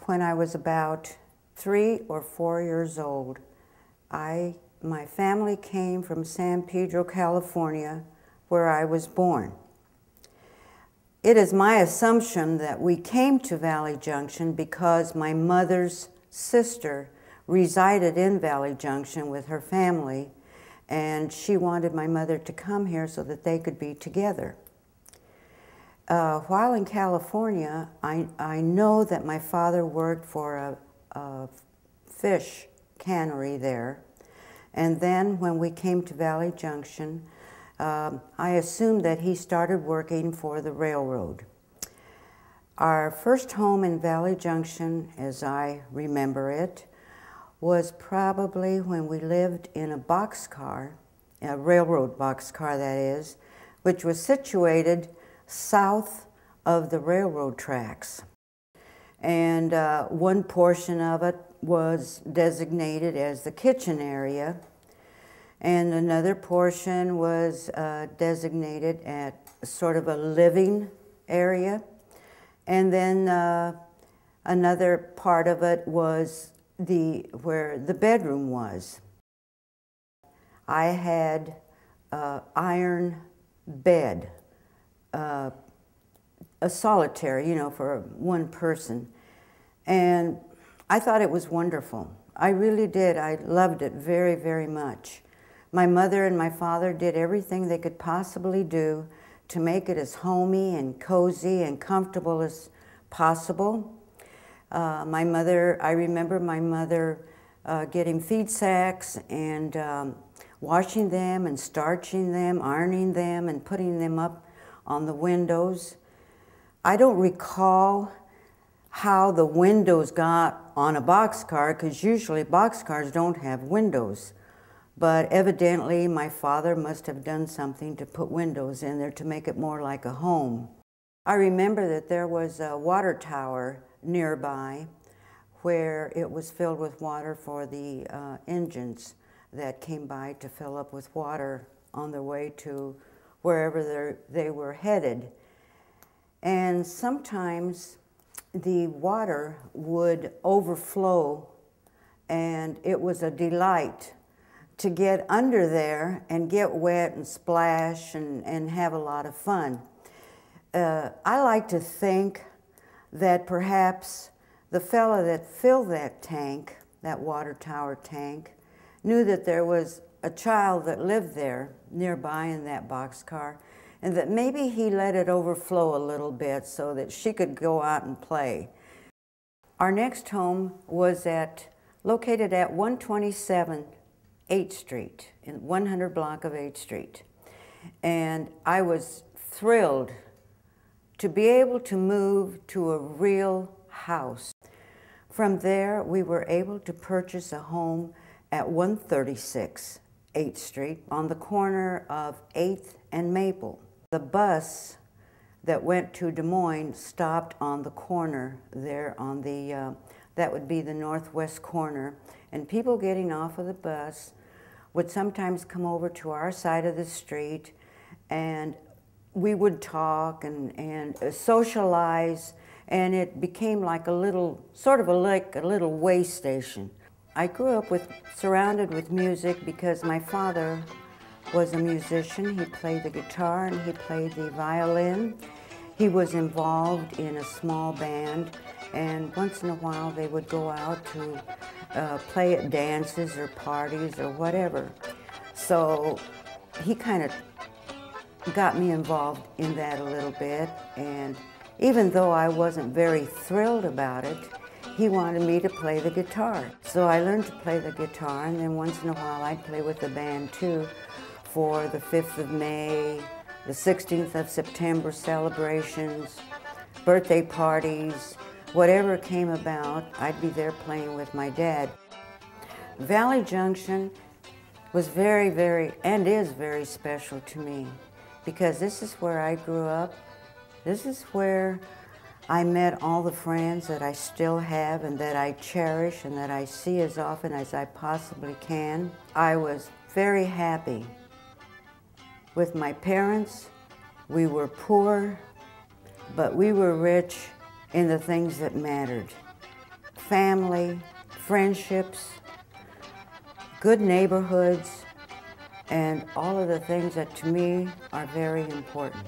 When I was about 3 or 4 years old, my family came from San Pedro, California, where I was born. It is my assumption that we came to Valley Junction because my mother's sister resided in Valley Junction with her family, and she wanted my mother to come here so that they could be together. While in California, I know that my father worked for a fish cannery there, and then when we came to Valley Junction, I assumed that he started working for the railroad. Our first home in Valley Junction, as I remember it, was probably when we lived in a boxcar, a railroad boxcar that is, which was situated south of the railroad tracks. And one portion of it was designated as the kitchen area, and another portion was designated at sort of a living area. And then another part of it was where the bedroom was. I had an iron bed, a solitary, you know, for one person. And I thought it was wonderful. I really did. I loved it very, very much. My mother and my father did everything they could possibly do to make it as homey and cozy and comfortable as possible. I remember my mother getting feed sacks and washing them and starching them, ironing them, and putting them up on the windows. I don't recall how the windows got on a boxcar, because usually boxcars don't have windows. But evidently my father must have done something to put windows in there to make it more like a home. I remember that there was a water tower nearby where it was filled with water for the engines that came by to fill up with water on their way to wherever they were headed. And sometimes the water would overflow, and it was a delight to get under there and get wet and splash and have a lot of fun. I like to think that perhaps the fella that filled that tank, that water tower tank, knew that there was a child that lived there nearby in that boxcar, and that maybe he let it overflow a little bit so that she could go out and play. Our next home was located at 127 8th Street, in 100 block of 8th Street. And I was thrilled to be able to move to a real house. From there, we were able to purchase a home at 136 8th Street on the corner of 8th and Maple. The bus that went to Des Moines stopped on the corner there on that would be the northwest corner, and people getting off of the bus would sometimes come over to our side of the street, and we would talk and socialize, and it became like a little, like a little way station. I grew up surrounded with music because my father was a musician. He played the guitar and he played the violin. He was involved in a small band, and once in a while they would go out to play at dances or parties or whatever. So he kind of got me involved in that a little bit, and even though I wasn't very thrilled about it, he wanted me to play the guitar. So I learned to play the guitar, and then once in a while I'd play with the band too for the 5th of May, the 16th of September celebrations, birthday parties, whatever came about, I'd be there playing with my dad. Valley Junction was very, very, and is very special to me, because this is where I grew up. This is where I met all the friends that I still have and that I cherish and that I see as often as I possibly can. I was very happy with my parents. We were poor, but we were rich in the things that mattered. family, friendships, good neighborhoods, and all of the things that to me are very important.